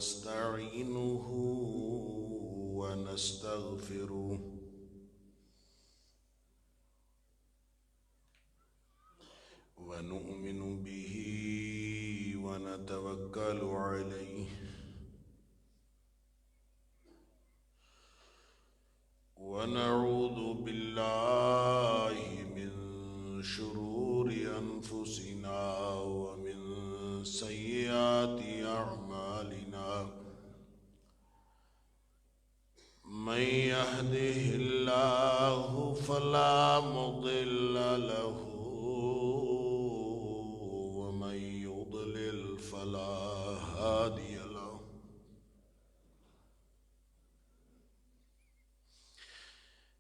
ونستعينه ونستغفره ونؤمن به ونتوكل عليه ونعوذ بالله من شرور أنفسنا ومن سيئات أعمالنا من يهده الله فلا مضل له ومن يضلل فلا هادي له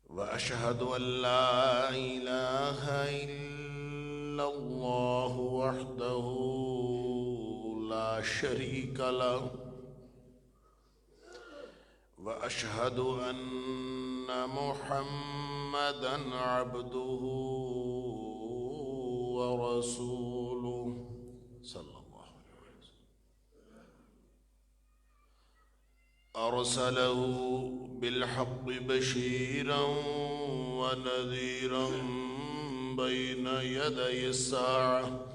وأشهد أن لا إله إلا الله وحده لا شريك له وأشهد أن محمدًا عبده ورسوله صلى الله عليه وسلم أرسله بالحق بشيرا ونذيرا بين يدي الساعة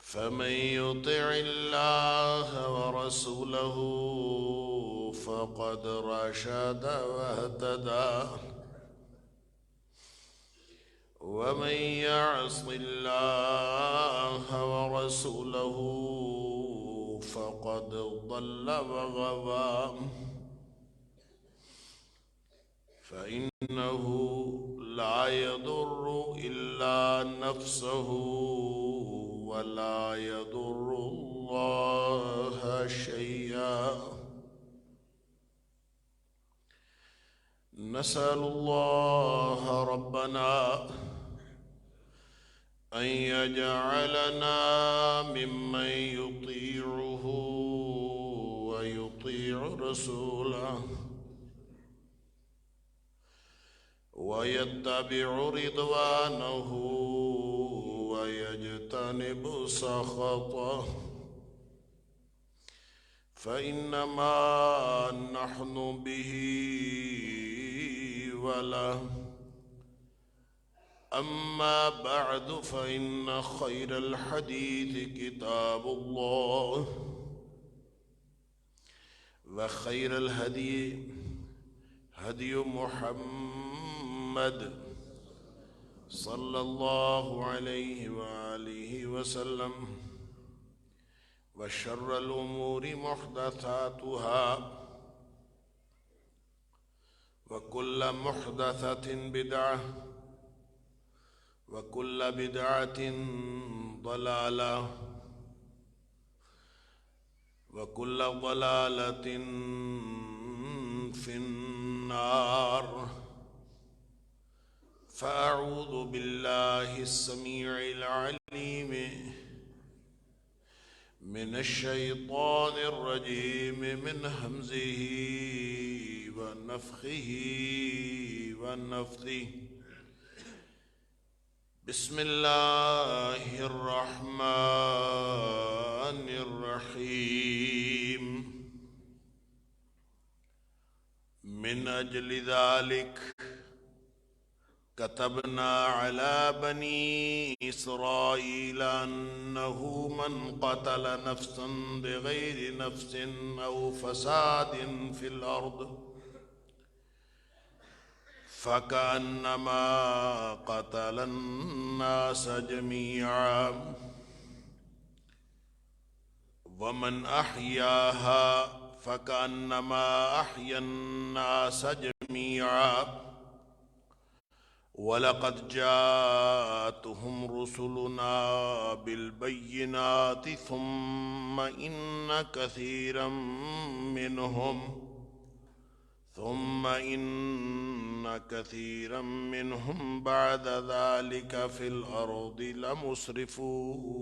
فمن يطع الله ورسوله فقد رشد واهتدى ومن يعص الله ورسوله فقد ضل وغوى فإنه لا يضر إلا نفسه ولا يضر الله شيئا نسأل الله ربنا أن يجعلنا ممن يطيعه ويطيع رسوله ويتبع رضوانه ويجتنب سخطه فإنما نحن به وله أما بعد فإن خير الحديث كتاب الله وخير الهدي هدي محمد صلى الله عليه وآله وسلم وشر الأمور محدثاتها وكل محدثة بدعة وكل بدعة ضلالة وكل ضلالة في النار فأعوذ بالله السميع العليم من الشيطان الرجيم من همزه ونفخه ونفثه بسم الله الرحمن الرحيم من أجل ذلك كتبنا على بني إسرائيل أنه من قتل نفسا بغير نفس أو فساد في الأرض فكأنما قتل الناس جميعا ومن أحياها فكأنما أحيا الناس جميعا ولقد جاءتهم رسلنا بالبينات ثم إن كثيرا منهم بعد ذلك في الأرض لمسرفون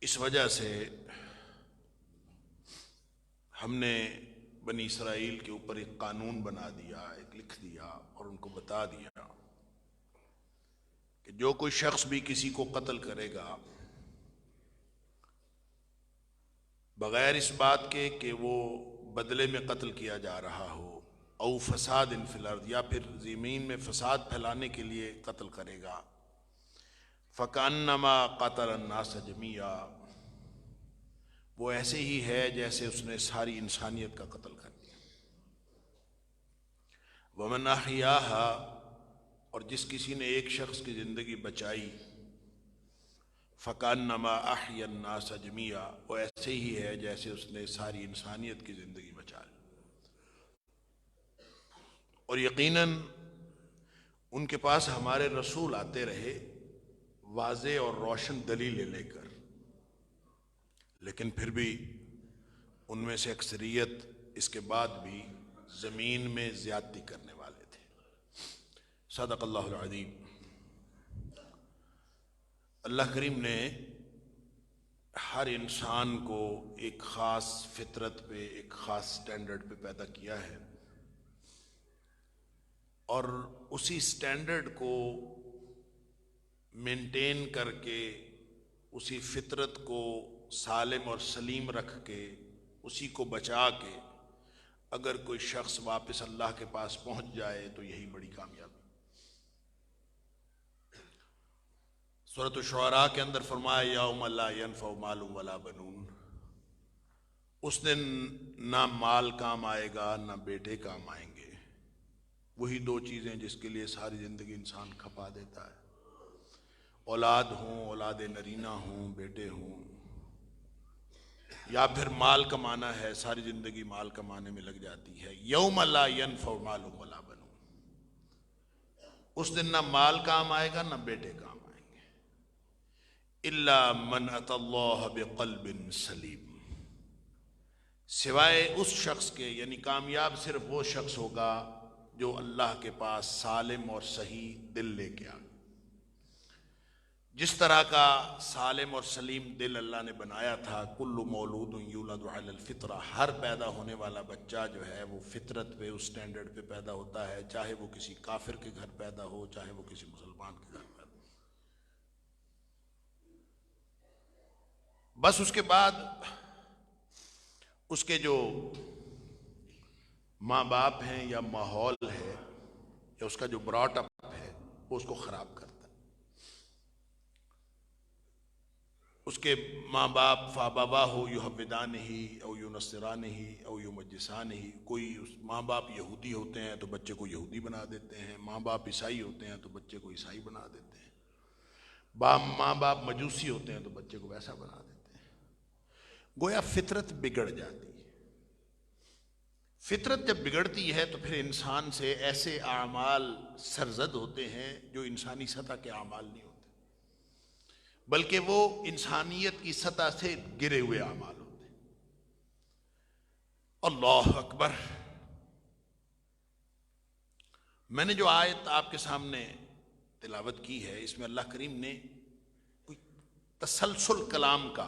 اس وجہ سے ہم نے بنی اسرائیل کے اوپر ایک قانون بنا دیا، ایک لکھ دیا اور ان کو بتا دیا کہ جو کوئی شخص بھی کسی کو قتل کرے گا بغیر اس بات کے کہ وہ بدلے میں قتل کیا جا رہا ہو، او فساد فی الارض، یا پھر زمین میں فساد پھیلانے کے لیے قتل کرے گا، فکأنما قتل الناس جمیعا، وہ ایسے ہی ہے جیسے اس نے ساری انسانیت کا قتل کر دیا۔ ومن احیاہا، اور جس کسی نے ایک شخص کی زندگی بچائی، فکأنما احیا الناس جمیعا، وہ ایسے ہی ہے جیسے اس نے ساری انسانیت کی زندگی بچا لی۔ اور یقیناً ان کے پاس ہمارے رسول آتے رہے واضح اور روشن دلیلیں لے کر، لیکن پھر بھی ان میں سے اکثریت اس کے بعد بھی زمین میں زیادتی کرنے والے تھے۔ صدق اللہ العظیم۔ اللہ کریم نے ہر انسان کو ایک خاص فطرت پہ، ایک خاص سٹینڈرڈ پہ پیدا کیا ہے، اور اسی سٹینڈرڈ کو مینٹین کر کے، اسی فطرت کو سالم اور سلیم رکھ کے، اسی کو بچا کے اگر کوئی شخص واپس اللہ کے پاس پہنچ جائے تو یہی بڑی کامیابی۔ سورۃ الشعراء کے اندر فرمایا یوم لا ینفع مال ولا بنون، اس دن نہ مال کام آئے گا نہ بیٹے کام آئیں گے، وہی دو چیزیں جس کے لیے ساری زندگی انسان کھپا دیتا ہے، اولاد ہوں، اولاد نرینہ ہوں، بیٹے ہوں، یا پھر مال کمانا ہے، ساری زندگی مال کمانے میں لگ جاتی ہے۔ یوم لا ینفع مال ولا بنون، اس دن نہ مال کام آئے گا نہ بیٹے کام آئیں گے، الا من اتی اللہ بقلب سلیم، سوائے اس شخص کے، یعنی کامیاب صرف وہ شخص ہوگا جو اللہ کے پاس سالم اور صحیح دل لے کے آ۔ جس طرح کا سالم اور سلیم دل اللہ نے بنایا تھا، کل مولود یولد علی الفطرہ، ہر پیدا ہونے والا بچہ جو ہے وہ فطرت پہ، اس سٹینڈرڈ پہ پیدا ہوتا ہے، چاہے وہ کسی کافر کے گھر پیدا ہو، چاہے وہ کسی مسلمان کے گھر پیدا ہو۔ بس اس کے بعد اس کے جو ماں باپ ہیں یا ماحول ہے یا اس کا جو براٹ اپ ہے وہ اس کو خراب کرتا ہے۔ اس کے ماں باپ فابواہ یحودانہ او ینصرانہ او یمجسانہ، کوئی اس ماں باپ یہودی ہوتے ہیں تو بچے کو یہودی بنا دیتے ہیں، ماں باپ عیسائی ہوتے ہیں تو بچے کو عیسائی بنا دیتے ہیں، ماں باپ مجوسی ہوتے ہیں تو بچے کو ویسا بنا دیتے ہیں۔ گویا فطرت بگڑ جاتی ہے۔ فطرت جب بگڑتی ہے تو پھر انسان سے ایسے اعمال سرزد ہوتے ہیں جو انسانی سطح کے اعمال نہیں ہوتے، بلکہ وہ انسانیت کی سطح سے گرے ہوئے اعمال ہوتے ہیں۔ اللہ اکبر۔ میں نے جو آیت آپ کے سامنے تلاوت کی ہے، اس میں اللہ کریم نے کوئی تسلسل کلام کا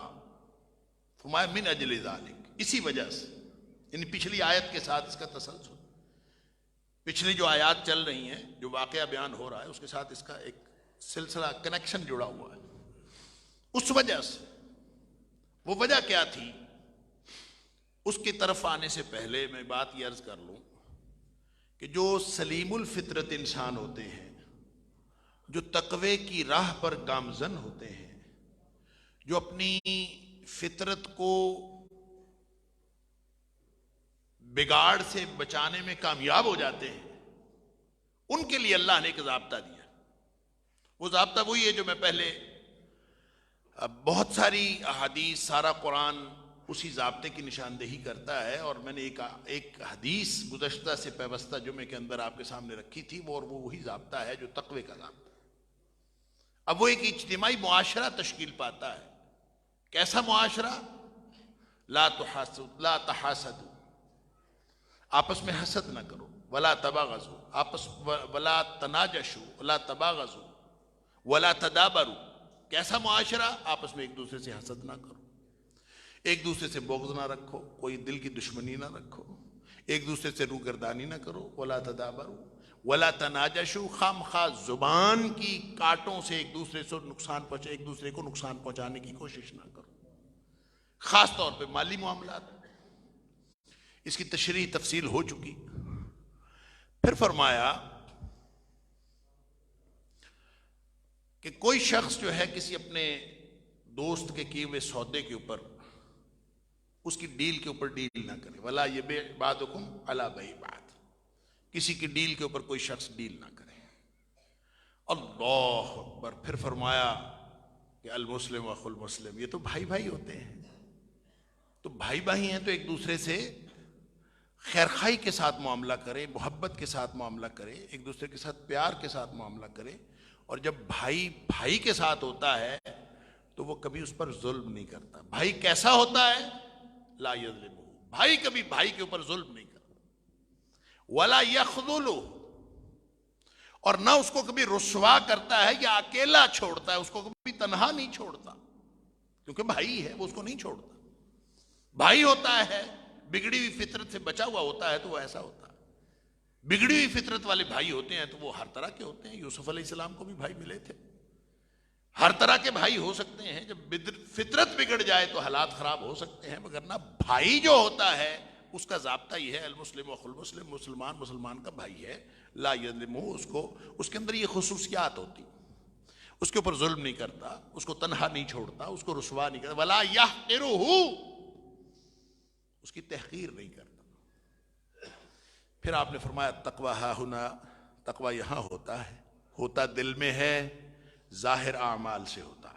فرمایا، من اجل ذالک، اسی وجہ سے، یعنی پچھلی آیت کے ساتھ اس کا تسلسل، پچھلی جو آیات چل رہی ہیں، جو واقعہ بیان ہو رہا ہے، اس کے ساتھ اس کا ایک سلسلہ کنیکشن جڑا ہوا ہے۔ اس وجہ سے، وہ وجہ کیا تھی، اس کی طرف آنے سے پہلے میں بات یہ عرض کر لوں کہ جو سلیم الفطرت انسان ہوتے ہیں، جو تقوی کی راہ پر گامزن ہوتے ہیں، جو اپنی فطرت کو بگاڑ سے بچانے میں کامیاب ہو جاتے ہیں، ان کے لیے اللہ نے ایک ضابطہ دیا۔ وہ ضابطہ وہی ہے جو میں پہلے، بہت ساری احادیث، سارا قرآن اسی ضابطے کی نشاندہی کرتا ہے، اور میں نے ایک حدیث گزشتہ سے پیوستہ جمعے کے اندر آپ کے سامنے رکھی تھی، اور وہ وہی ضابطہ ہے جو تقوی کا ضابطہ ہے۔ اب وہ ایک اجتماعی معاشرہ تشکیل پاتا ہے۔ کیسا معاشرہ؟ لا تحاسدوا، آپس میں حسد نہ کرو، ولا تباغضوا، ولا تناجشوا، ولا تباغضوا، ولا تدابروا۔ کیسا معاشرہ؟ آپس میں ایک دوسرے سے حسد نہ کرو، ایک دوسرے سے بغض نہ رکھو، کوئی دل کی دشمنی نہ رکھو، ایک دوسرے سے روگردانی نہ کرو، ولا تدابروا، ولا تناجشوا، خام خواہ زبان کی کانٹوں سے ایک دوسرے سے نقصان پہنچے، ایک دوسرے کو نقصان پہنچانے کی کوشش نہ کرو، خاص طور پہ مالی معاملات۔ اس کی تشریح تفصیل ہو چکی۔ پھر فرمایا کہ کوئی شخص جو ہے کسی اپنے دوست کے کیے ہوئے سودے کے اوپر، اس کی ڈیل کے اوپر ڈیل نہ کرے، ولا یبیع بعضکم علی بیع بعض، کسی کی ڈیل کے اوپر کوئی شخص ڈیل نہ کرے۔ اللہ اکبر۔ پھر فرمایا کہ المسلم اخو المسلم، یہ تو بھائی بھائی ہوتے ہیں، تو بھائی بھائی ہیں تو ایک دوسرے سے خیرخواہی کے ساتھ معاملہ کرے، محبت کے ساتھ معاملہ کرے، ایک دوسرے کے ساتھ پیار کے ساتھ معاملہ کرے۔ اور جب بھائی بھائی کے ساتھ ہوتا ہے تو وہ کبھی اس پر ظلم نہیں کرتا۔ بھائی کیسا ہوتا ہے؟ لا یظلمہ، بھائی کبھی بھائی کے اوپر ظلم نہیں کرتا۔ ولا یخذلہ، اور نہ اس کو کبھی رسوا کرتا ہے یا اکیلا چھوڑتا ہے، اس کو کبھی تنہا نہیں چھوڑتا، کیونکہ بھائی ہے، وہ اس کو نہیں چھوڑتا۔ بھائی ہوتا ہے، بگڑی ہوئی فطرت سے بچا ہوا ہوتا ہے تو وہ ایسا ہوتا ہے۔ بگڑی ہوئی فطرت والے بھائی ہوتے ہیں تو وہ ہر طرح کے ہوتے ہیں۔ یوسف علیہ السلام کو بھی بھائی ملے تھے، ہر طرح کے بھائی ہو سکتے ہیں۔ جب فطرت بگڑ جائے تو حالات خراب ہو سکتے ہیں، مگر نہ بھائی جو ہوتا ہے اس کا ضابطہ یہ ہے، المسلم اخو المسلم، مسلمان مسلمان کا بھائی ہے، لا یظلمہ، اس کے اندر یہ خصوصیات ہوتی، اس کے اوپر ظلم نہیں کرتا، اس کو تنہا نہیں چھوڑتا، اس کو رسوا نہیں کرتا، ولا یحقرہ، اس کی تحقیر نہیں کرتا۔ پھر آپ نے فرمایا تقوی ہاہنا، تقوی یہاں ہوتا ہے، ہوتا دل میں ہے، ظاہر اعمال سے ہوتا ہے۔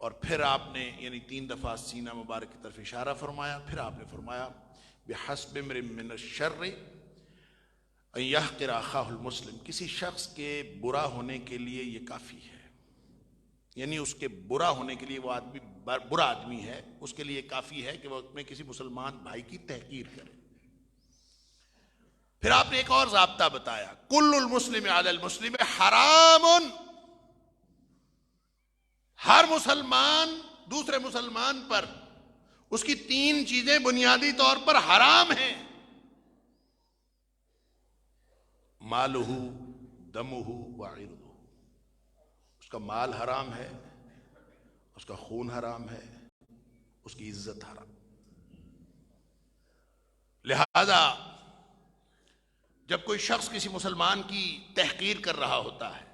اور پھر آپ نے یعنی 3 دفعہ سینہ مبارک کی طرف اشارہ فرمایا۔ پھر آپ نے فرمایا بحسب امرئ من الشر ان یحقر اخاہ المسلم، کسی شخص کے برا ہونے کے لیے یہ کافی ہے، یعنی اس کے برا ہونے کے لیے، وہ آدمی برا آدمی ہے، اس کے لیے کافی ہے کہ وہ اپنے کسی مسلمان بھائی کی تحقیر کرے۔ پھر آپ نے ایک اور ضابطہ بتایا، کل المسلم علی المسلم حرام، ہر مسلمان دوسرے مسلمان پر اس کی 3 چیزیں بنیادی طور پر حرام ہیں، مالہ، دمہ وعرضہ، اس کا مال حرام ہے، اس کا خون حرام ہے، اس کی عزت حرام۔ لہذا جب کوئی شخص کسی مسلمان کی تحقیر کر رہا ہوتا ہے،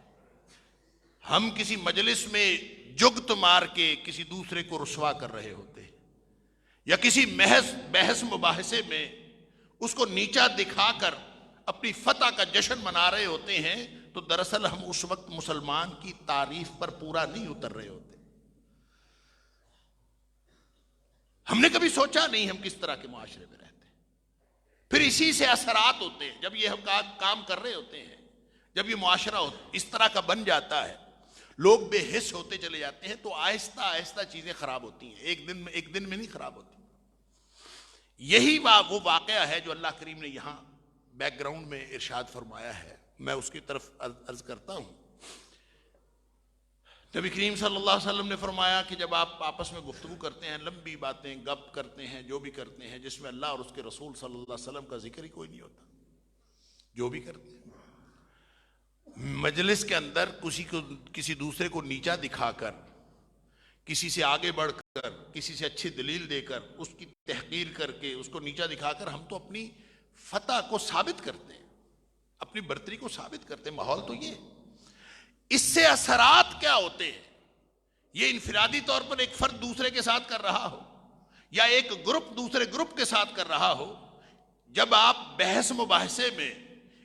ہم کسی مجلس میں جگت مار کے کسی دوسرے کو رسوا کر رہے ہوتے ہیں، یا کسی محض بحث مباحثے میں اس کو نیچا دکھا کر اپنی فتح کا جشن منا رہے ہوتے ہیں، تو دراصل ہم اس وقت مسلمان کی تعریف پر پورا نہیں اتر رہے ہوتے۔ ہم نے کبھی سوچا نہیں ہم کس طرح کے معاشرے میں رہتے ہیں۔ پھر اسی سے اثرات ہوتے ہیں، جب یہ ہم کام کر رہے ہوتے ہیں، جب یہ معاشرہ اس طرح کا بن جاتا ہے، لوگ بے حس ہوتے چلے جاتے ہیں، تو آہستہ آہستہ چیزیں خراب ہوتی ہیں، ایک دن میں نہیں خراب ہوتی۔ یہی وہ واقعہ ہے جو اللہ کریم نے یہاں بیک گراؤنڈ میں ارشاد فرمایا ہے، میں اس کی طرف عرض کرتا ہوں۔ نبی کریم صلی اللہ علیہ وسلم نے فرمایا کہ جب آپ آپس میں گفتگو کرتے ہیں، لمبی باتیں گپ کرتے ہیں، جو بھی کرتے ہیں جس میں اللہ اور اس کے رسول صلی اللہ علیہ وسلم کا ذکر ہی کوئی نہیں ہوتا، جو بھی کرتے ہیں، مجلس کے اندر کسی دوسرے کو نیچا دکھا کر، کسی سے آگے بڑھ کر، کسی سے اچھی دلیل دے کر، اس کی تحقیر کر کے، اس کو نیچا دکھا کر ہم تو اپنی فتح کو ثابت کرتے ہیں، اپنی برتری کو ثابت کرتے ہیں۔ ماحول تو یہ ہے۔ اس سے اثرات کیا ہوتے ہیں؟ یہ انفرادی طور پر ایک فرد دوسرے کے ساتھ کر رہا ہو، یا ایک گروپ دوسرے گروپ کے ساتھ کر رہا ہو، جب آپ بحث مباحثے میں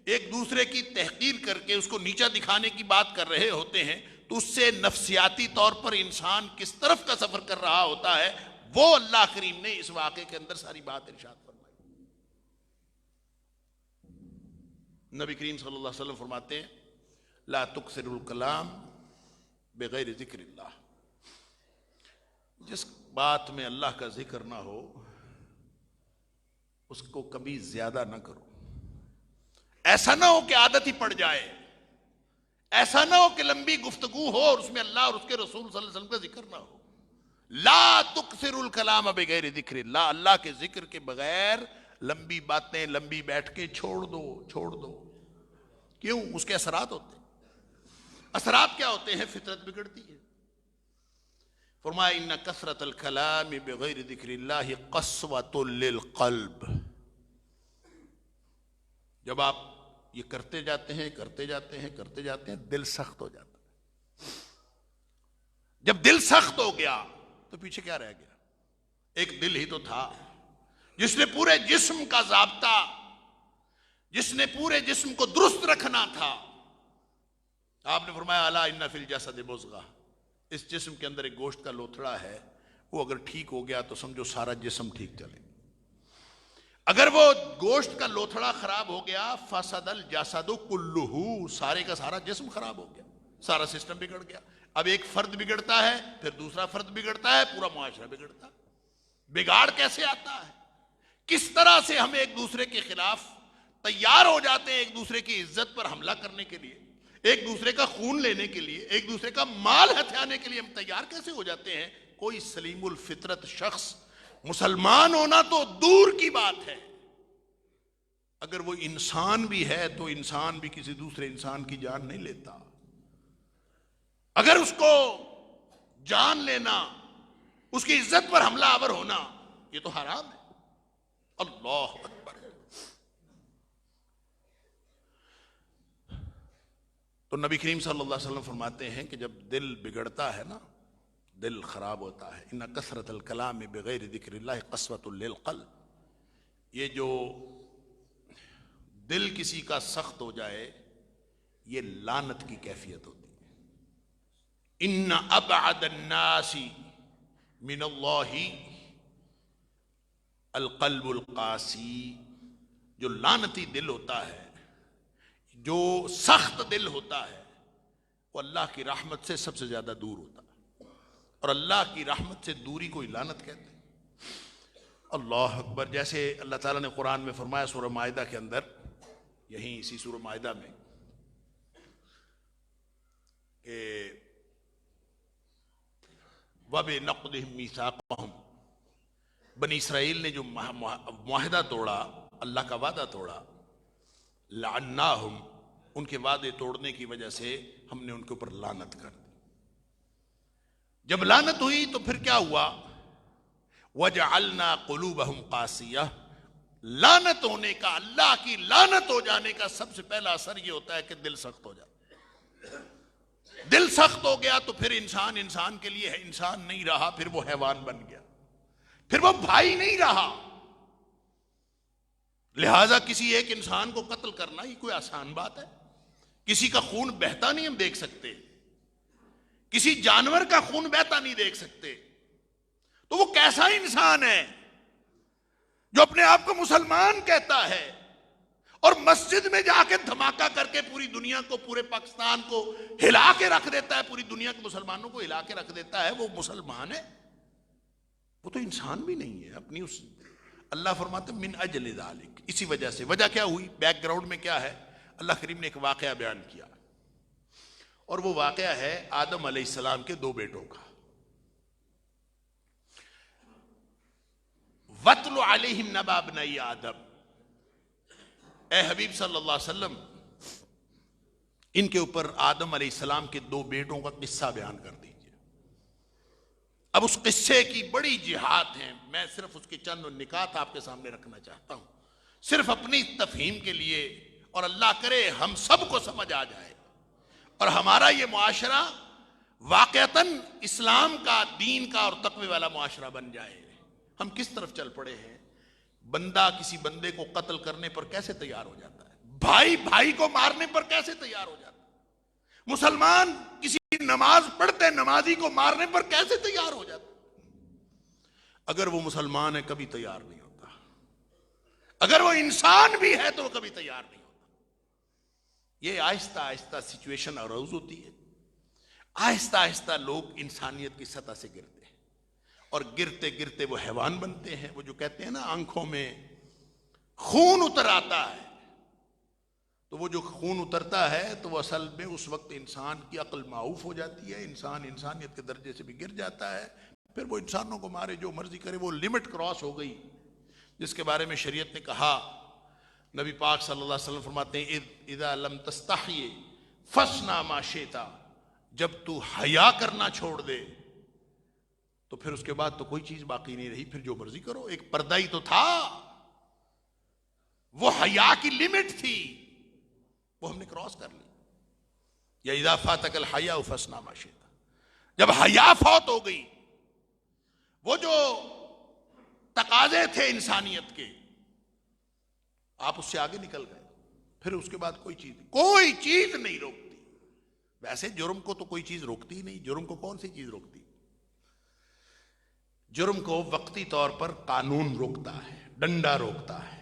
ایک دوسرے کی تحقیر کر کے اس کو نیچا دکھانے کی بات کر رہے ہوتے ہیں، تو اس سے نفسیاتی طور پر انسان کس طرف کا سفر کر رہا ہوتا ہے، وہ اللہ کریم نے اس واقعے کے اندر ساری بات ارشاد فرمائی۔ نبی کریم صلی اللہ علیہ وسلم فرماتے ہیں لا تکثر الکلام بغیر ذکر اللہ، جس بات میں اللہ کا ذکر نہ ہو اس کو کبھی زیادہ نہ کرو۔ ایسا نہ ہو کہ عادت ہی پڑ جائے، ایسا نہ ہو کہ لمبی گفتگو ہو اور اس میں اللہ اور اس کے رسول صلی اللہ علیہ وسلم کا ذکر نہ ہو۔ لا تکثر الکلام بغیر ذکر اللہ، اللہ کے ذکر کے بغیر لمبی باتیں، لمبی بیٹھ کے چھوڑ دو۔ کیوں؟ اس کے اثرات ہوتے ہیں۔ اثرات کیا ہوتے ہیں؟ فطرت بگڑتی ہے۔ فرمایا ان کثرت الکلام بغیر ذکر اللہ قسوۃ للقلب، جب آپ یہ کرتے جاتے ہیں دل سخت ہو جاتا ہے۔ جب دل سخت ہو گیا تو پیچھے کیا رہ گیا؟ ایک دل ہی تو تھا جس نے پورے جسم کا ضابطہ، جس نے پورے جسم کو درست رکھنا تھا۔ آپ نے فرمایا الا ان فی الجسد مضغہ، اس جسم کے اندر ایک گوشت کا لوتھڑا ہے، وہ اگر ٹھیک ہو گیا تو سمجھو سارا جسم ٹھیک چلے۔ اگر وہ گوشت کا لوتھڑا خراب ہو گیا فسد الجسد کلہ، سارے کا سارا جسم خراب ہو گیا، سارا سسٹم بگڑ گیا۔ اب ایک فرد بگڑتا ہے، پھر دوسرا فرد بگڑتا ہے، پورا معاشرہ بگڑتا ہے۔ بگاڑ کیسے آتا ہے؟ کس طرح سے ہم ایک دوسرے کے خلاف تیار ہو جاتے ہیں، ایک دوسرے کی عزت پر حملہ کرنے کے لیے، ایک دوسرے کا خون لینے کے لیے، ایک دوسرے کا مال ہتھیانے کے لیے ہم تیار کیسے ہو جاتے ہیں؟ کوئی سلیم الفطرت شخص، مسلمان ہونا تو دور کی بات ہے، اگر وہ انسان بھی ہے تو انسان بھی کسی دوسرے انسان کی جان نہیں لیتا۔ اگر اس کو جان لینا، اس کی عزت پر حملہ آور ہونا، یہ تو حرام ہے۔ اللہ اکبر۔ تو نبی کریم صلی اللہ علیہ وسلم فرماتے ہیں کہ جب دل بگڑتا ہے نا، دل خراب ہوتا ہے، ان کثرت الکلام بغیر ذکر اللہ قسوۃ للقلب، یہ جو دل کسی کا سخت ہو جائے یہ لعنت کی کیفیت ہوتی ہے۔ ان ابعد الناس من اللہ القلب القاسی، جو لعنتی دل ہوتا ہے، جو سخت دل ہوتا ہے، وہ اللہ کی رحمت سے سب سے زیادہ دور ہوتا ہے، اور اللہ کی رحمت سے دوری کو لعنت کہتے ہیں۔ اللہ اکبر۔ جیسے اللہ تعالیٰ نے قرآن میں فرمایا سورہ مائدہ کے اندر، یہیں اسی سورہ مائدہ میں، کہ وَبِنَقْضِهِمْ مِيثَاقَهُمْ، بنی اسرائیل نے جو معاہدہ توڑا، اللہ کا وعدہ توڑا، لعناہم، ان کے وعدے توڑنے کی وجہ سے ہم نے ان کے اوپر لعنت کر دی۔ جب لعنت ہوئی تو پھر کیا ہوا؟ وَجَعَلْنَا قُلُوبَهُمْ قَاسِيَةً، لعنت ہونے کا، اللہ کی لعنت ہو جانے کا سب سے پہلا اثر یہ ہوتا ہے کہ دل سخت ہو جاتا ہے۔ دل سخت ہو گیا تو پھر انسان انسان کے لیے انسان نہیں رہا، پھر وہ حیوان بن گیا، پھر وہ بھائی نہیں رہا۔ لہٰذا کسی ایک انسان کو قتل کرنا یہ کوئی آسان بات ہے؟ کسی کا خون بہتا نہیں ہم دیکھ سکتے، کسی جانور کا خون بہتا نہیں دیکھ سکتے، تو وہ کیسا انسان ہے جو اپنے آپ کو مسلمان کہتا ہے اور مسجد میں جا کے دھماکہ کر کے پوری دنیا کو، پورے پاکستان کو ہلا کے رکھ دیتا ہے، پوری دنیا کے مسلمانوں کو ہلا کے رکھ دیتا ہے، وہ مسلمان ہے؟ وہ تو انسان بھی نہیں ہے اپنی اس۔ اللہ فرماتے من اجل ذالک، اسی وجہ سے۔ وجہ کیا ہوئی؟ بیک گراؤنڈ میں کیا ہے؟ اللہ کریم نے ایک واقعہ بیان کیا، اور وہ واقعہ ہے آدم علیہ السلام کے دو بیٹوں کا۔ وَاتْلُ عَلَيْهِمْ نَبَأَ ابْنَيْ آدم، اے حبیب صلی اللہ علیہ وسلم ان کے اوپر آدم علیہ السلام کے دو بیٹوں کا قصہ بیان کر دیجئے۔ اب اس قصے کی بڑی جہات ہیں، میں صرف اس کے چند نکات آپ کے سامنے رکھنا چاہتا ہوں، صرف اپنی تفہیم کے لیے، اور اللہ کرے ہم سب کو سمجھ آ جائے اور ہمارا یہ معاشرہ واقعتاً اسلام کا، دین کا اور تقوی والا معاشرہ بن جائے۔ ہم کس طرف چل پڑے ہیں؟ بندہ کسی بندے کو قتل کرنے پر کیسے تیار ہو جاتا ہے، بھائی بھائی کو مارنے پر کیسے تیار ہو جاتا ہے، مسلمان کسی نماز پڑھتے نمازی کو مارنے پر کیسے تیار ہو جاتا ہے؟ اگر وہ مسلمان ہے کبھی تیار نہیں ہوتا، اگر وہ انسان بھی ہے تو وہ کبھی تیار نہیں ہوتا۔ یہ آہستہ آہستہ سچویشن اروز ہوتی ہے، آہستہ آہستہ لوگ انسانیت کی سطح سے گرتے ہیں، اور گرتے گرتے وہ حیوان بنتے ہیں۔ وہ جو کہتے ہیں نا آنکھوں میں خون اتر آتا ہے، تو وہ جو خون اترتا ہے تو وہ اصل میں اس وقت انسان کی عقل معاف ہو جاتی ہے، انسان انسانیت کے درجے سے بھی گر جاتا ہے، پھر وہ انسانوں کو مارے جو مرضی کرے، وہ لمٹ کراس ہو گئی، جس کے بارے میں شریعت نے کہا نبی پاک صلی اللہ علیہ وسلم فرماتے ہیں اذا لم تستحی فصنع ما شئت، جب تو حیا کرنا چھوڑ دے تو پھر اس کے بعد تو کوئی چیز باقی نہیں رہی، پھر جو مرضی کرو۔ ایک پردہ ہی تو تھا، وہ حیا کی لمٹ تھی، وہ ہم نے کراس کر لی۔ یا اذا فاتک الحیاء فاصنع ما شئت، جب حیا فوت ہو گئی، وہ جو تقاضے تھے انسانیت کے، آپ اس سے آگے نکل گئے، پھر اس کے بعد کوئی چیز نہیں روکتی۔ ویسے جرم کو تو کوئی چیز روکتی ہی نہیں، جرم کو کون سی چیز روکتی؟ جرم کو وقتی طور پر قانون روکتا ہے، ڈنڈا روکتا ہے،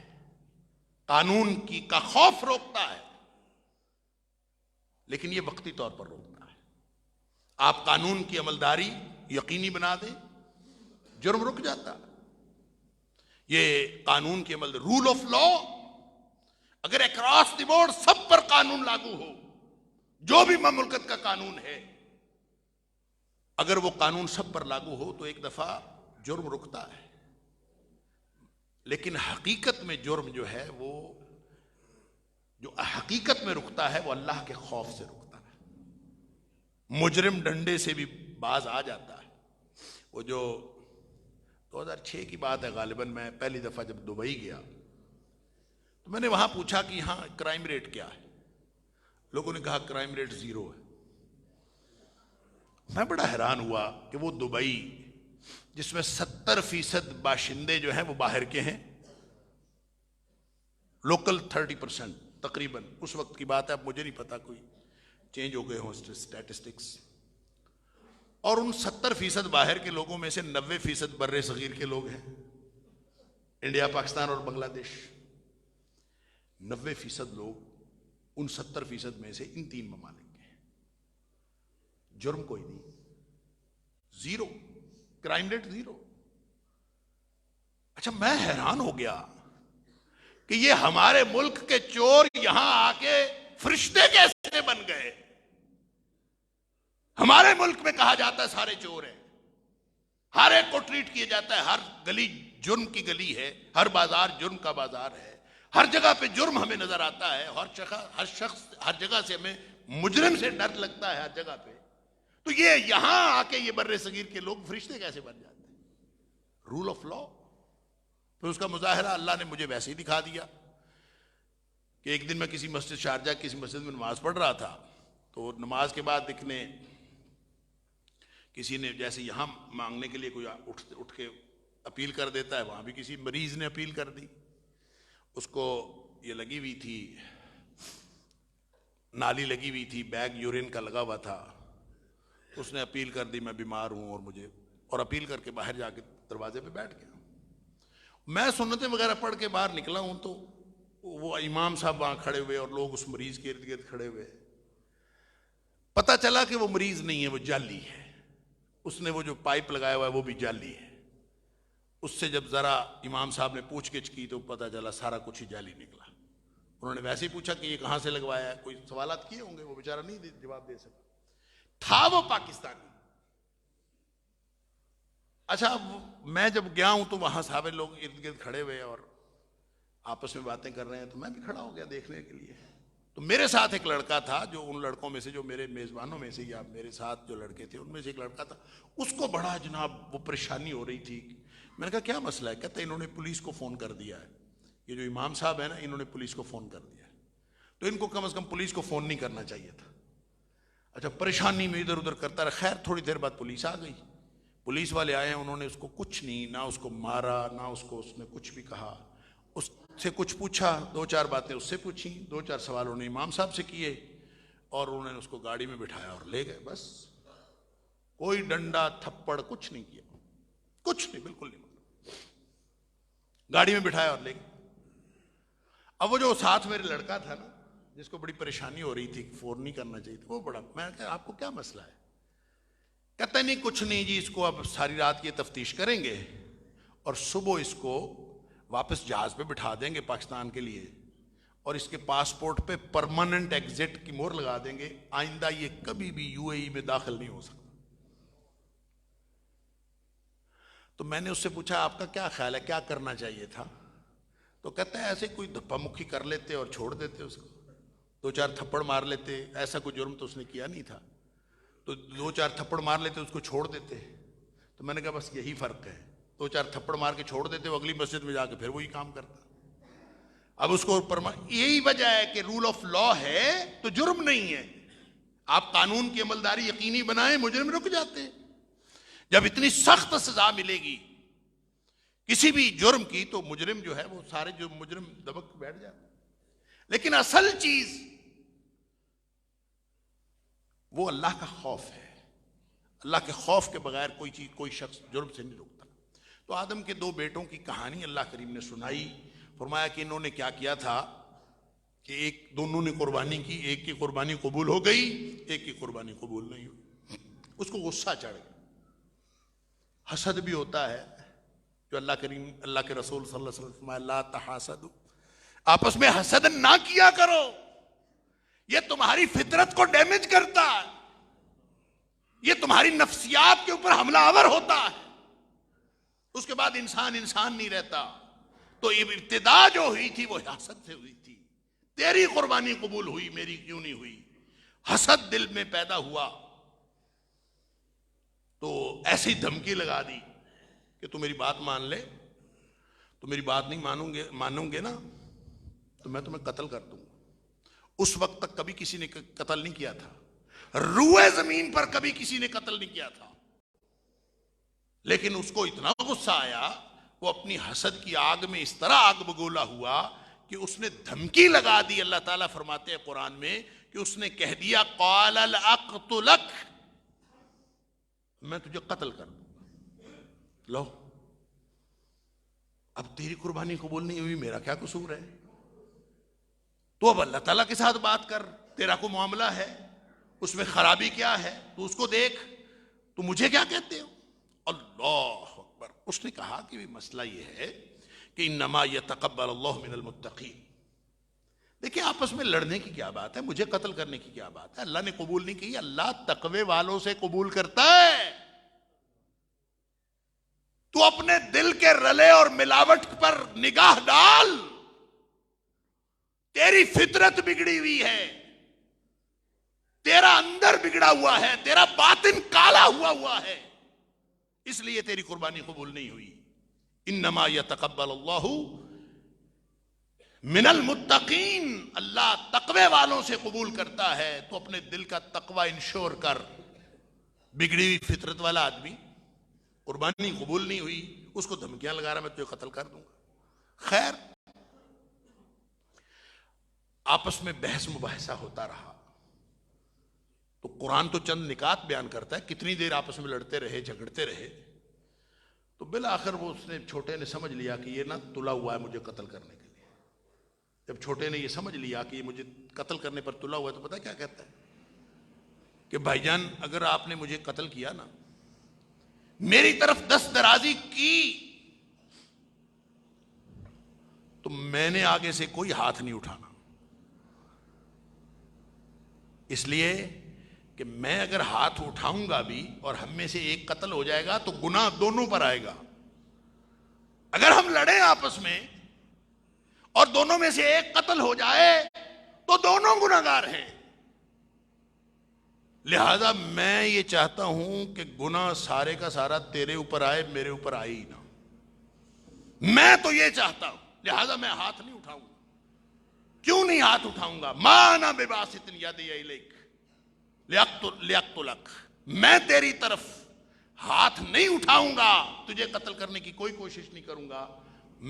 قانون کا خوف روکتا ہے، لیکن یہ وقتی طور پر روکتا ہے۔ آپ قانون کی عملداری یقینی بنا دیں، جرم رک جاتا۔ یہ قانون کی عمل، رول آف لا، اگر اکراس دی بورڈ سب پر قانون لاگو ہو، جو بھی مملکت کا قانون ہے، اگر وہ قانون سب پر لاگو ہو تو ایک دفعہ جرم رکتا ہے، لیکن حقیقت میں جرم جو ہے، وہ جو حقیقت میں رکتا ہے وہ اللہ کے خوف سے رکتا ہے۔ مجرم ڈنڈے سے بھی باز آ جاتا ہے۔ وہ جو 2006 کی بات ہے غالباً، میں پہلی دفعہ جب دبئی گیا تو میں نے وہاں پوچھا کہ یہاں کرائم ریٹ کیا ہے؟ لوگوں نے کہا کرائم ریٹ 0 ہے۔ میں بڑا حیران ہوا کہ وہ دبئی جس میں 70% باشندے جو ہیں وہ باہر کے ہیں، لوکل 30% تقریباً، اس وقت کی بات ہے، اب مجھے نہیں پتا، کوئی چینج ہو گئے ہوں اسٹیٹسٹکس، اور ان 70% باہر کے لوگوں میں سے 90% بر صغیر کے لوگ ہیں، انڈیا، پاکستان اور بنگلہ دیش۔ 90% لوگ ان 70% میں سے ان 3 ممالک کے ہیں۔ جرم کوئی نہیں، 0، کرائم ریٹ 0۔ اچھا، میں حیران ہو گیا کہ یہ ہمارے ملک کے چور یہاں آ کے فرشتے کیسے بن گئے؟ ہمارے ملک میں کہا جاتا ہے سارے چور ہیں، ہر ایک کو ٹریٹ کیا جاتا ہے، ہر گلی جرم کی گلی ہے، ہر بازار جرم کا بازار ہے، ہر جگہ پہ جرم ہمیں نظر آتا ہے، ہر شخص، ہر جگہ سے ہمیں مجرم سے ڈر لگتا ہے، ہر جگہ پہ۔ تو یہ یہاں آ کے یہ بر صغیر کے لوگ فرشتے کیسے بن جاتے ہیں؟ Rule of law. پھر اس کا مظاہرہ اللہ نے مجھے ویسے ہی دکھا دیا کہ ایک دن میں کسی مسجد شارجہ کسی مسجد میں نماز پڑھ رہا تھا، تو نماز کے بعد کسی نے جیسے یہاں مانگنے کے لیے کوئی اٹھ کے اپیل کر دیتا ہے، وہاں بھی کسی مریض نے اپیل کر دی۔ اس کو یہ لگی ہوئی تھی، نالی لگی ہوئی تھی، بیگ یورین کا لگا ہوا تھا، اس نے اپیل کر دی میں بیمار ہوں اور اپیل کر کے باہر جا کے دروازے پہ بیٹھ گیا۔ میں سنتیں وغیرہ پڑھ کے باہر نکلا ہوں تو وہ امام صاحب وہاں کھڑے ہوئے اور لوگ اس مریض کے ارد گرد کھڑے ہوئے۔ پتہ چلا کہ وہ مریض نہیں ہے، وہ جعلی ہے، اس نے وہ جو پائپ لگایا ہوا ہے وہ بھی جعلی ہے۔ اس سے جب ذرا امام صاحب نے پوچھ گچھ کی تو پتہ چلا سارا کچھ ہی جعلی نکلا۔ انہوں نے ویسے ہی پوچھا کہ یہ کہاں سے لگوایا ہے، کوئی سوالات کیے ہوں گے، وہ بیچارہ نہیں جواب دے سکا، تھا وہ پاکستانی۔ اچھا، میں جب گیا ہوں تو وہاں صحابہ لوگ ارد گرد کھڑے ہوئے اور آپس میں باتیں کر رہے ہیں، تو میں بھی کھڑا ہو گیا دیکھنے کے لیے۔ تو میرے ساتھ ایک لڑکا تھا، جو ان لڑکوں میں سے، جو میرے میزبانوں میں سے یا میرے ساتھ جو لڑکے تھے ان میں سے ایک لڑکا تھا، اس کو بڑا جناب وہ پریشانی ہو رہی تھی۔ میں نے کہا کیا مسئلہ ہے؟ کہتا ہے انہوں نے پولیس کو فون کر دیا ہے، یہ جو امام صاحب ہیں نا، انہوں نے پولیس کو فون کر دیا ہے، تو ان کو کم از کم پولیس کو فون نہیں کرنا چاہیے تھا۔ اچھا، پریشانی میں ادھر ادھر کرتا رہا۔ خیر تھوڑی دیر بعد پولیس آ گئی، پولیس والے آئے ہیں، انہوں نے اس کو کچھ نہیں، نہ اس کو مارا، نہ اس کو اس نے کچھ بھی کہا، اس سے کچھ پوچھا، 2-4 باتیں اس سے پوچھی، 2-4 سوال انہوں نے امام صاحب سے کیے، اور انہوں نے اس کو گاڑی میں بٹھایا اور لے گئے۔ بس کوئی ڈنڈا تھپڑ کچھ نہیں کیا، کچھ نہیں، بالکل نہیں، گاڑی میں بٹھایا اور لے گئے۔ اب وہ جو ساتھ میرے لڑکا تھا نا، جس کو بڑی پریشانی ہو رہی تھی، فون نہیں کرنا چاہیے تھا، وہ بڑا، میں نے کہا آپ کو کیا مسئلہ ہے؟ کہتا نہیں کچھ نہیں جی، اس کو اب ساری رات کی تفتیش کریں گے اور صبح اس کو واپس جہاز پہ بٹھا دیں گے پاکستان کے لیے، اور اس کے پاسپورٹ پہ پرماننٹ ایگزٹ کی مہر لگا دیں گے، آئندہ یہ کبھی بھی یو اے ای میں داخل نہیں ہو سکتا۔ تو میں نے اس سے پوچھا آپ کا کیا خیال ہے، کیا کرنا چاہیے تھا؟ تو کہتا ہے ایسے کوئی دھپا مکھی کر لیتے اور چھوڑ دیتے اس کو، 2-4 تھپڑ مار لیتے، ایسا کوئی جرم تو اس نے کیا نہیں تھا، تو 2-4 تھپڑ مار لیتے اس کو چھوڑ دیتے۔ تو میں نے کہا بس یہی فرق ہے، 2-4 تھپڑ مار کے چھوڑ دیتے، وہ اگلی مسجد میں جا کے پھر وہی کام کرتا۔ اب اس کو یہی وجہ ہے کہ رول آف لا ہے تو جرم نہیں ہے، آپ قانون کی عملداری یقینی بنائیں، مجرم رک جاتے ہیں۔ جب اتنی سخت سزا ملے گی کسی بھی جرم کی تو مجرم جو ہے وہ سارے جو مجرم دبک بیٹھ جاتے۔ لیکن اصل چیز وہ اللہ کا خوف ہے، اللہ کے خوف کے بغیر کوئی چیز کوئی شخص جرم سے نہیں رکتا۔ تو آدم کے 2 بیٹوں کی کہانی اللہ کریم نے سنائی، فرمایا کہ انہوں نے کیا کیا تھا کہ دونوں نے قربانی کی، ایک کی قربانی قبول ہو گئی، ایک کی قربانی قبول نہیں ہوئی، اس کو غصہ چڑھ گیا۔ حسد بھی ہوتا ہے، جو اللہ کے رسول صلی اللہ علیہ وسلم فرمایا لا تحاسدوا، آپس میں حسد نہ کیا کرو، یہ تمہاری فطرت کو ڈیمیج کرتا ہے، یہ تمہاری نفسیات کے اوپر حملہ آور ہوتا ہے، اس کے بعد انسان نہیں رہتا۔ تو ابتدا جو ہوئی تھی وہ حسد سے ہوئی تھی، تیری قربانی قبول ہوئی میری کیوں نہیں ہوئی، حسد دل میں پیدا ہوا، تو ایسی دھمکی لگا دی کہ تو میری بات مان لے، تو میری بات نہیں مانوں گے نا تو میں تمہیں قتل کر دوں گا۔ اس وقت تک کبھی کسی نے قتل نہیں کیا تھا، روئے زمین پر کبھی کسی نے قتل نہیں کیا تھا، لیکن اس کو اتنا غصہ آیا، وہ اپنی حسد کی آگ میں اس طرح آگ بگولا ہوا کہ اس نے دھمکی لگا دی۔ اللہ تعالیٰ فرماتے ہیں قرآن میں کہ اس نے کہہ دیا قال لاقتلک، میں تجھے قتل کر دوں گا۔ لو اب تیری قربانی قبول نہیں ہوئی، میرا کیا قصور ہے؟ تو اب اللہ تعالیٰ کے ساتھ بات کر، تیرا کوئی معاملہ ہے اس میں خرابی کیا ہے تو اس کو دیکھ، تو مجھے کیا کہتے ہو؟ اللہ اکبر۔ اس نے کہا کہ مسئلہ یہ ہے کہ انما یتقبل اللہ من المتقین۔ دیکھیں آپس میں لڑنے کی کیا بات ہے، مجھے قتل کرنے کی کیا بات ہے؟ اللہ نے قبول نہیں کی، اللہ تقوی والوں سے قبول کرتا ہے۔ تو اپنے دل کے رلے اور ملاوٹ پر نگاہ ڈال، تیری فطرت بگڑی ہوئی ہے، تیرا اندر بگڑا ہوا ہے، تیرا باطن کالا ہوا ہے، اس لیے تیری قربانی قبول نہیں ہوئی۔ انما یتقبل اللہ من المتقین، اللہ تقوی والوں سے قبول کرتا ہے۔ تو اپنے دل کا تقوی انشور کر۔ بگڑی ہوئی فطرت والا آدمی، قربانی قبول نہیں ہوئی، اس کو دھمکیاں لگا رہا میں تجھے قتل کر دوں گا۔ خیر آپس میں بحث مباحثہ ہوتا رہا، تو قرآن تو چند نکات بیان کرتا ہے، کتنی دیر آپس میں لڑتے رہے جھگڑتے رہے، تو بالآخر وہ اس نے چھوٹے نے سمجھ لیا کہ یہ نہ تلا ہوا ہے مجھے قتل کرنے کے لیے۔ جب چھوٹے نے یہ سمجھ لیا کہ یہ مجھے قتل کرنے پر تلا ہوا ہے، تو پتہ کیا کہتا ہے کہ بھائی جان اگر آپ نے مجھے قتل کیا نا، میری طرف دست درازی کی، تو میں نے آگے سے کوئی ہاتھ نہیں اٹھانا، اس لیے کہ میں اگر ہاتھ اٹھاؤں گا بھی اور ہم میں سے ایک قتل ہو جائے گا تو گناہ دونوں پر آئے گا۔ اگر ہم لڑیں آپس میں اور دونوں میں سے ایک قتل ہو جائے تو دونوں گناہگار ہیں۔ لہذا میں یہ چاہتا ہوں کہ گناہ سارے کا سارا تیرے اوپر آئے، میرے اوپر آئے ہی نہ۔ میں تو یہ چاہتا ہوں، لہذا میں ہاتھ نہیں اٹھاؤں گا۔ کیوں نہیں ہاتھ اٹھاؤں گا؟ ما انا بباسط یدی الیک لیقتلک، میں تیری طرف ہاتھ نہیں اٹھاؤں گا، تجھے قتل کرنے کی کوئی کوشش نہیں کروں گا،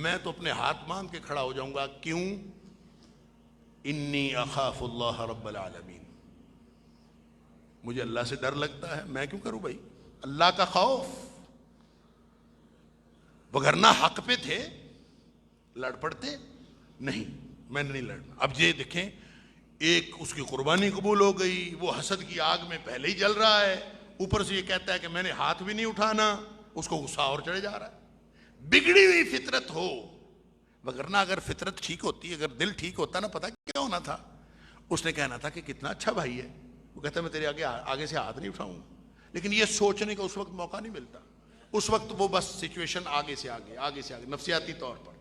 میں تو اپنے ہاتھ باندھ کے کھڑا ہو جاؤں گا۔ کیوں؟ انی اخاف اللہ رب العالمین، مجھے اللہ سے ڈر لگتا ہے۔ میں کیوں کروں بھائی؟ اللہ کا خوف، وگرنہ حق پہ تھے لڑ پڑتے، نہیں میں نے نہیں لڑنا۔ اب یہ دیکھیں ایک اس کی قربانی قبول ہو گئی، وہ حسد کی آگ میں پہلے ہی جل رہا ہے، اوپر سے یہ کہتا ہے کہ میں نے ہاتھ بھی نہیں اٹھانا، اس کو غصہ اور چڑھے جا رہا ہے۔ بگڑی ہوئی فطرت ہو، وگرنہ اگر فطرت ٹھیک ہوتی، اگر دل ٹھیک ہوتا نا، پتہ کیا ہونا تھا؟ اس نے کہنا تھا کہ کتنا اچھا بھائی ہے، وہ کہتا ہے میں تیرے آگے سے ہاتھ نہیں اٹھاؤں گا، لیکن یہ سوچنے کا اس وقت موقع نہیں ملتا۔ اس وقت وہ بس سچویشن آگے سے آگے نفسیاتی طور پر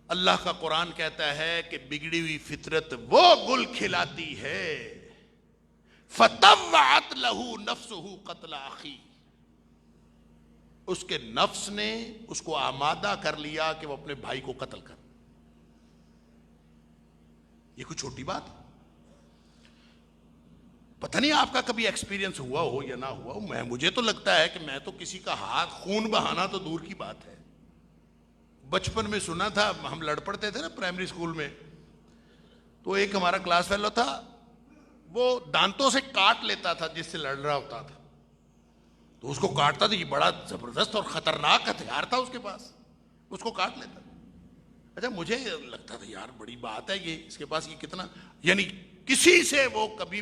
اللہ کا قرآن کہتا ہے کہ بگڑی ہوئی فطرت وہ گل کھلاتی ہے فطوعت لہو نفسہ قتل اخی، اس کے نفس نے اس کو آمادہ کر لیا کہ وہ اپنے بھائی کو قتل کر۔ یہ کوئی چھوٹی بات؟ پتہ نہیں آپ کا کبھی ایکسپیرینس ہوا ہو یا نہ ہوا ہو، مجھے تو لگتا ہے کہ میں تو کسی کا ہاتھ خون بہانا تو دور کی بات ہے، بچپن میں سنا تھا، ہم لڑ پڑتے تھے نا پرائمری اسکول میں، تو ایک ہمارا کلاس فیلو تھا، وہ دانتوں سے کاٹ لیتا تھا جس سے لڑ رہا ہوتا تھا، تو اس کو کاٹتا تھا، یہ بڑا زبردست اور خطرناک ہتھیار تھا اس کے پاس، اس کو کاٹ لیتا۔ اچھا مجھے لگتا تھا یار بڑی بات ہے یہ، اس کے پاس یہ کتنا، یعنی کسی سے وہ کبھی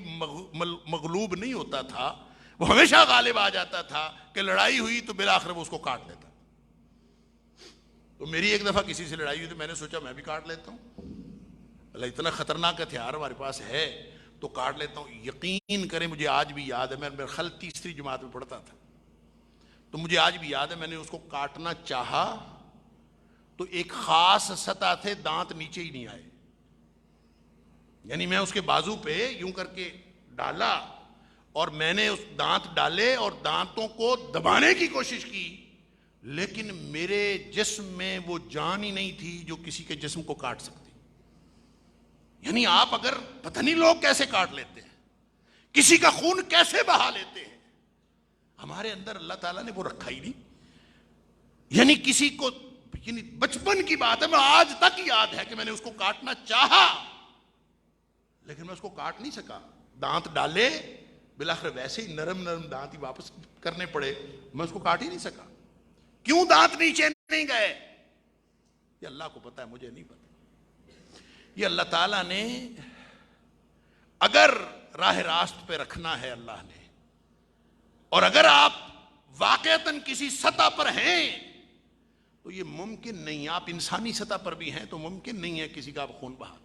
مغلوب نہیں ہوتا تھا، وہ ہمیشہ غالب آ جاتا تھا، کہ لڑائی ہوئی تو بالآخر وہ اس کو کاٹ لیتا۔ تو میری ایک دفعہ کسی سے لڑائی ہوئی تو میں نے سوچا میں بھی کاٹ لیتا ہوں، اللہ اتنا خطرناک ہتھیار ہمارے پاس ہے تو کاٹ لیتا ہوں۔ یقین کریں مجھے آج بھی یاد ہے، میں میرے خیال تیسری جماعت میں پڑھتا تھا، تو مجھے آج بھی یاد ہے میں نے اس کو کاٹنا چاہا تو ایک خاص سطح تھے دانت نیچے ہی نہیں آئے، یعنی میں اس کے بازو پہ یوں کر کے ڈالا اور میں نے اس دانت ڈالے اور دانتوں کو دبانے کی کوشش کی، لیکن میرے جسم میں وہ جان ہی نہیں تھی جو کسی کے جسم کو کاٹ سکتی۔ یعنی آپ اگر پتہ نہیں لوگ کیسے کاٹ لیتے ہیں، کسی کا خون کیسے بہا لیتے ہیں، ہمارے اندر اللہ تعالیٰ نے وہ رکھا ہی نہیں۔ یعنی کسی کو، یعنی بچپن کی بات ہے، میں آج تک یاد ہے کہ میں نے اس کو کاٹنا چاہا لیکن میں اس کو کاٹ نہیں سکا، دانت ڈالے بالآخر ویسے ہی نرم نرم دانت ہی واپس کرنے پڑے، میں اس کو کاٹ ہی نہیں سکا۔ کیوں دانت نیچے نہیں گئے یہ اللہ کو پتا ہے، مجھے نہیں پتا۔ یہ اللہ تعالیٰ نے اگر راہ راست پہ رکھنا ہے اللہ نے، اور اگر آپ واقعتاً کسی سطح پر ہیں تو یہ ممکن نہیں، آپ انسانی سطح پر بھی ہیں تو ممکن نہیں ہے کسی کا آپ خون بہا دیں۔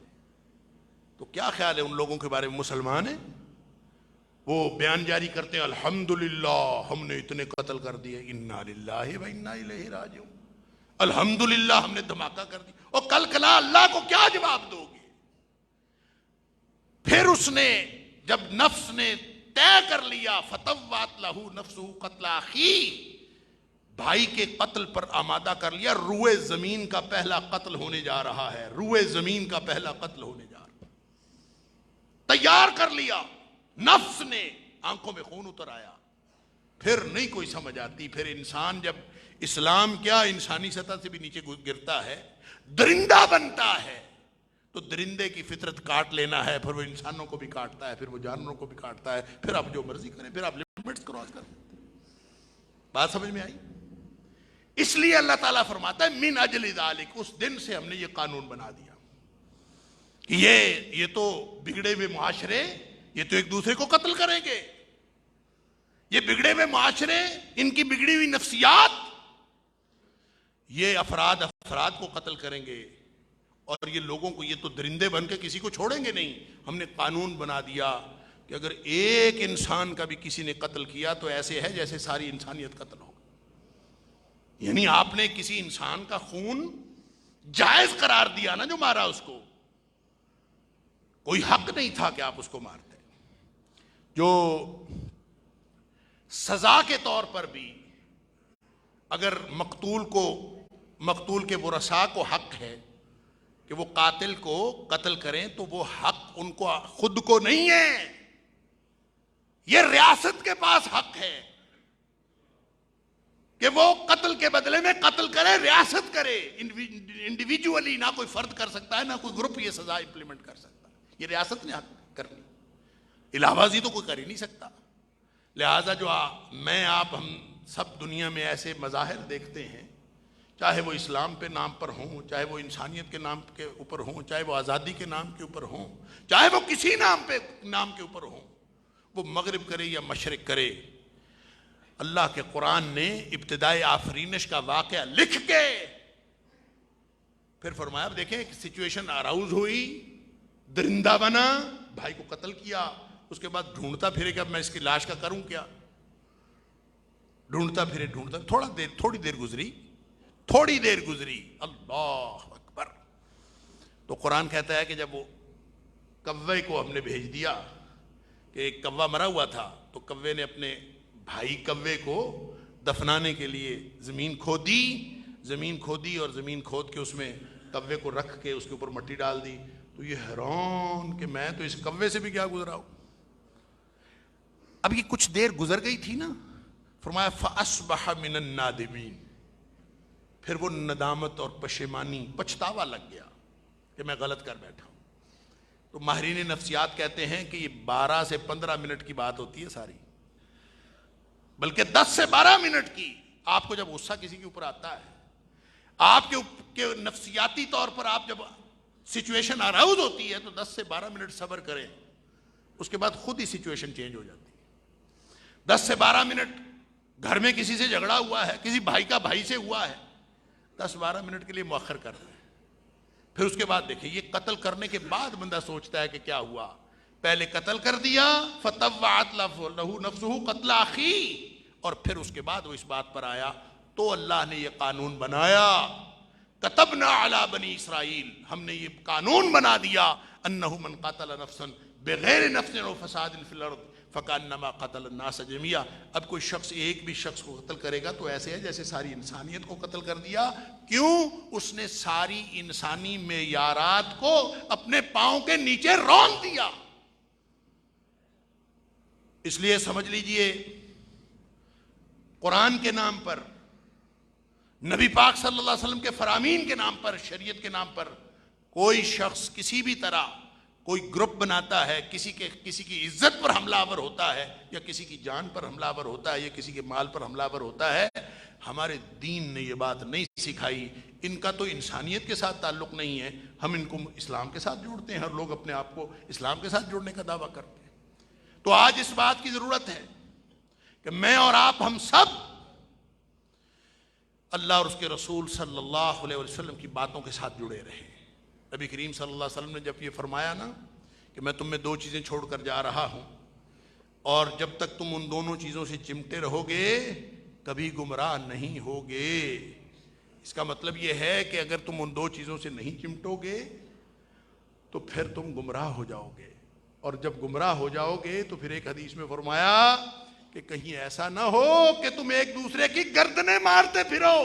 تو کیا خیال ہے ان لوگوں کے بارے میں، مسلمان ہیں وہ بیان جاری کرتے ہیں الحمدللہ ہم نے اتنے قتل کر دیے، انا للہ و انا الیہ راجعون، الحمدللہ ہم نے دھماکہ کر دیا، اور کل کلا اللہ کو کیا جواب دو گے؟ پھر اس نے جب نفس نے طے کر لیا فطوعت لہ نفسہ قتل اخی، بھائی کے قتل پر آمادہ کر لیا، روئے زمین کا پہلا قتل ہونے جا رہا ہے، روئے زمین کا پہلا قتل ہونے جا رہا ہے، تیار کر لیا نفس نے، آنکھوں میں خون اتر آیا۔ پھر نہیں کوئی سمجھ آتی، پھر انسان جب اسلام کیا انسانی سطح سے بھی نیچے گرتا ہے، درندہ بنتا ہے، تو درندے کی فطرت کاٹ لینا ہے، پھر وہ انسانوں کو بھی کاٹتا ہے، پھر وہ جانوروں کو بھی کاٹتا ہے، پھر آپ جو مرضی کریں، پھر آپ لمٹس کراس کر دیتے ہیں۔ بات سمجھ میں آئی؟ اس لیے اللہ تعالیٰ فرماتا ہے من اجل ذالک، اس دن سے ہم نے یہ قانون بنا دیا کہ یہ تو بگڑے ہوئے معاشرے یہ تو ایک دوسرے کو قتل کریں گے، یہ بگڑے ہوئے معاشرے، ان کی بگڑی ہوئی نفسیات، یہ افراد کو قتل کریں گے، اور یہ لوگوں کو، یہ تو درندے بن کے کسی کو چھوڑیں گے نہیں۔ ہم نے قانون بنا دیا کہ اگر ایک انسان کا بھی کسی نے قتل کیا تو ایسے ہے جیسے ساری انسانیت قتل ہو۔ یعنی آپ نے کسی انسان کا خون جائز قرار دیا نا، جو مارا اس کو، کوئی حق نہیں تھا کہ آپ اس کو مارتے۔ جو سزا کے طور پر بھی اگر مقتول کے ورثاء کو حق ہے کہ وہ قاتل کو قتل کریں، تو وہ حق ان کو خود کو نہیں ہے، یہ ریاست کے پاس حق ہے کہ وہ قتل کے بدلے میں قتل کرے، ریاست کرے، انڈیویجولی نہ کوئی فرد کر سکتا ہے، نہ کوئی گروپ یہ سزا امپلیمنٹ کر سکتا ہے، یہ ریاست نے حق کرنی، الہوازی تو کوئی کر ہی نہیں سکتا۔ لہٰذا جو میں آپ ہم سب دنیا میں ایسے مظاہر دیکھتے ہیں، چاہے وہ اسلام پہ نام پر ہوں، چاہے وہ انسانیت کے نام کے اوپر ہوں، چاہے وہ آزادی کے نام کے اوپر ہوں، چاہے وہ کسی نام کے اوپر ہوں، وہ مغرب کرے یا مشرق کرے، اللہ کے قرآن نے ابتدائی آفرینش کا واقعہ لکھ کے پھر فرمایا، اب دیکھیں سچویشن اراؤز ہوئی، درندہ بنا، بھائی کو قتل کیا، اس کے بعد ڈھونڈتا پھرے کہ اب میں اس کی لاش کا کروں کیا، ڈھونڈتا تھوڑی دیر گزری، اللہ اکبر، تو قرآن کہتا ہے کہ جب وہ کوے کو ہم نے بھیج دیا کہ ایک کوا مرا ہوا تھا، تو کوے نے اپنے بھائی کوے کو دفنانے کے لیے زمین کھودی اور زمین کھود کے اس میں کوے کو رکھ کے اس کے اوپر مٹی ڈال دی. تو یہ حیران کہ میں تو اس کوے سے بھی کیا گزرا ہوں. اب یہ کچھ دیر گزر گئی تھی نا، فرمایا فَأَصْبَحَ مِنَ النَّادِمِينَ، پھر وہ ندامت اور پشیمانی، پچھتاوا لگ گیا کہ میں غلط کر بیٹھا ہوں. تو ماہرین نفسیات کہتے ہیں کہ یہ 12 سے 15 منٹ کی بات ہوتی ہے ساری، بلکہ 10 سے 12 منٹ کی. آپ کو جب غصہ کسی کے اوپر آتا ہے، آپ کے نفسیاتی طور پر آپ جب سچویشن اراؤز ہوتی ہے، تو 10 سے 12 منٹ صبر کریں، اس کے بعد خود ہی سچویشن چینج ہو جاتی ہے. 10 سے 12 منٹ گھر میں کسی سے جھگڑا ہوا ہے، کسی بھائی کا بھائی سے ہوا ہے، 10-12 منٹ کے لیے مؤخر کر دیں. پھر اس کے بعد دیکھیں، یہ قتل کرنے کے بعد بندہ سوچتا ہے کہ کیا ہوا. پہلے قتل کر دیا، فَطَوَّعَتْ لَهُ نَفْسُهُ قَتْلَ أَخِيهِ، اور پھر اس کے بعد وہ اس بات پر آیا. تو اللہ نے یہ قانون بنایا، كَتَبْنَا عَلَى بَنِي اسرائیل، ہم نے یہ قانون بنا دیا، أَنَّهُ مَنْ قَتَلَ نَفْسًا بِغَيْرِ نَفْسٍ أَوْ فَسَادٍ فِي الْأَرْضِ فَكَأَنَّمَا قَتَلَ النَّاسَ جَمِيعًا. اب کوئی شخص ایک بھی شخص کو قتل کرے گا تو ایسے ہے جیسے ساری انسانیت کو قتل کر دیا. کیوں؟ اس نے ساری انسانی معیارات کو اپنے پاؤں کے نیچے رون دیا. اس لیے سمجھ لیجئے، قرآن کے نام پر، نبی پاک صلی اللہ علیہ وسلم کے فرامین کے نام پر، شریعت کے نام پر کوئی شخص کسی بھی طرح کوئی گروپ بناتا ہے، کسی کی عزت پر حملہ آور ہوتا ہے، یا کسی کی جان پر حملہ آور ہوتا ہے، یا کسی کے مال پر حملہ آور ہوتا ہے، ہمارے دین نے یہ بات نہیں سکھائی. ان کا تو انسانیت کے ساتھ تعلق نہیں ہے، ہم ان کو اسلام کے ساتھ جوڑتے ہیں. ہر لوگ اپنے آپ کو اسلام کے ساتھ جوڑنے کا دعویٰ کرتے ہیں. تو آج اس بات کی ضرورت ہے کہ میں اور آپ، ہم سب اللہ اور اس کے رسول صلی اللہ علیہ وسلم کی باتوں کے ساتھ جڑے رہیں. نبی کریم صلی اللہ علیہ وسلم نے جب یہ فرمایا نا کہ میں تم میں 2 چیزیں چھوڑ کر جا رہا ہوں، اور جب تک تم ان دونوں چیزوں سے چمٹے رہو گے کبھی گمراہ نہیں ہوگے. اس کا مطلب یہ ہے کہ اگر تم ان 2 چیزوں سے نہیں چمٹو گے تو پھر تم گمراہ ہو جاؤ گے. اور جب گمراہ ہو جاؤ گے تو پھر ایک حدیث میں فرمایا کہ کہیں ایسا نہ ہو کہ تم ایک دوسرے کی گردنیں مارتے پھرو،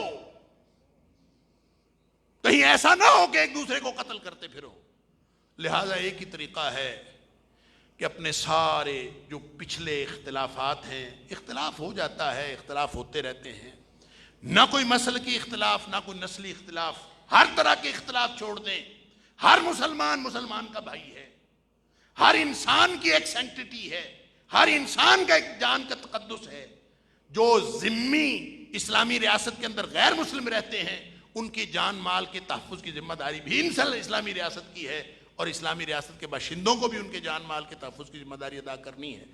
کہیں ایسا نہ ہو کہ ایک دوسرے کو قتل کرتے پھرو. لہٰذا ایک ہی طریقہ ہے کہ اپنے سارے جو پچھلے اختلافات ہیں، اختلاف ہو جاتا ہے، اختلاف ہوتے رہتے ہیں، نہ کوئی مسلکی اختلاف، نہ کوئی نسلی اختلاف، ہر طرح کے اختلاف چھوڑ دیں. ہر مسلمان کا بھائی ہے، ہر انسان کی ایک سینکٹیٹی ہے، ہر انسان کا ایک جان کا تقدس ہے. جو ذمی اسلامی ریاست کے اندر غیر مسلم رہتے ہیں، ان کی جان مال کے تحفظ کی ذمہ داری بھی اسلامی ریاست کی ہے، اور اسلامی ریاست کے باشندوں کو بھی ان کے جان مال کے تحفظ کی ذمہ داری ادا کرنی ہے.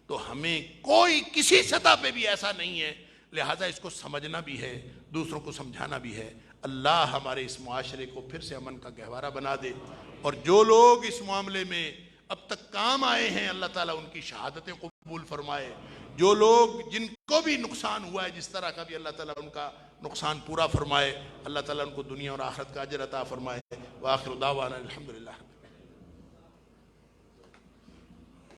تو ہمیں کوئی کسی سطح پہ بھی ایسا نہیں ہے. لہٰذا اس کو سمجھنا بھی ہے، دوسروں کو سمجھانا بھی ہے. اللہ ہمارے اس معاشرے کو پھر سے امن کا گہوارہ بنا دے، اور جو لوگ اس معاملے میں اب تک کام آئے ہیں، اللہ تعالیٰ ان کی شہادتیں قبول فرمائے. جو لوگ جن کو بھی نقصان ہوا ہے جس طرح کا بھی، اللہ تعالیٰ ان کا نقصان پورا فرمائے. اللہ تعالیٰ ان کو دنیا اور آخرت کا اجر عطا فرمائے. وآخر دعوانا الحمدللہ.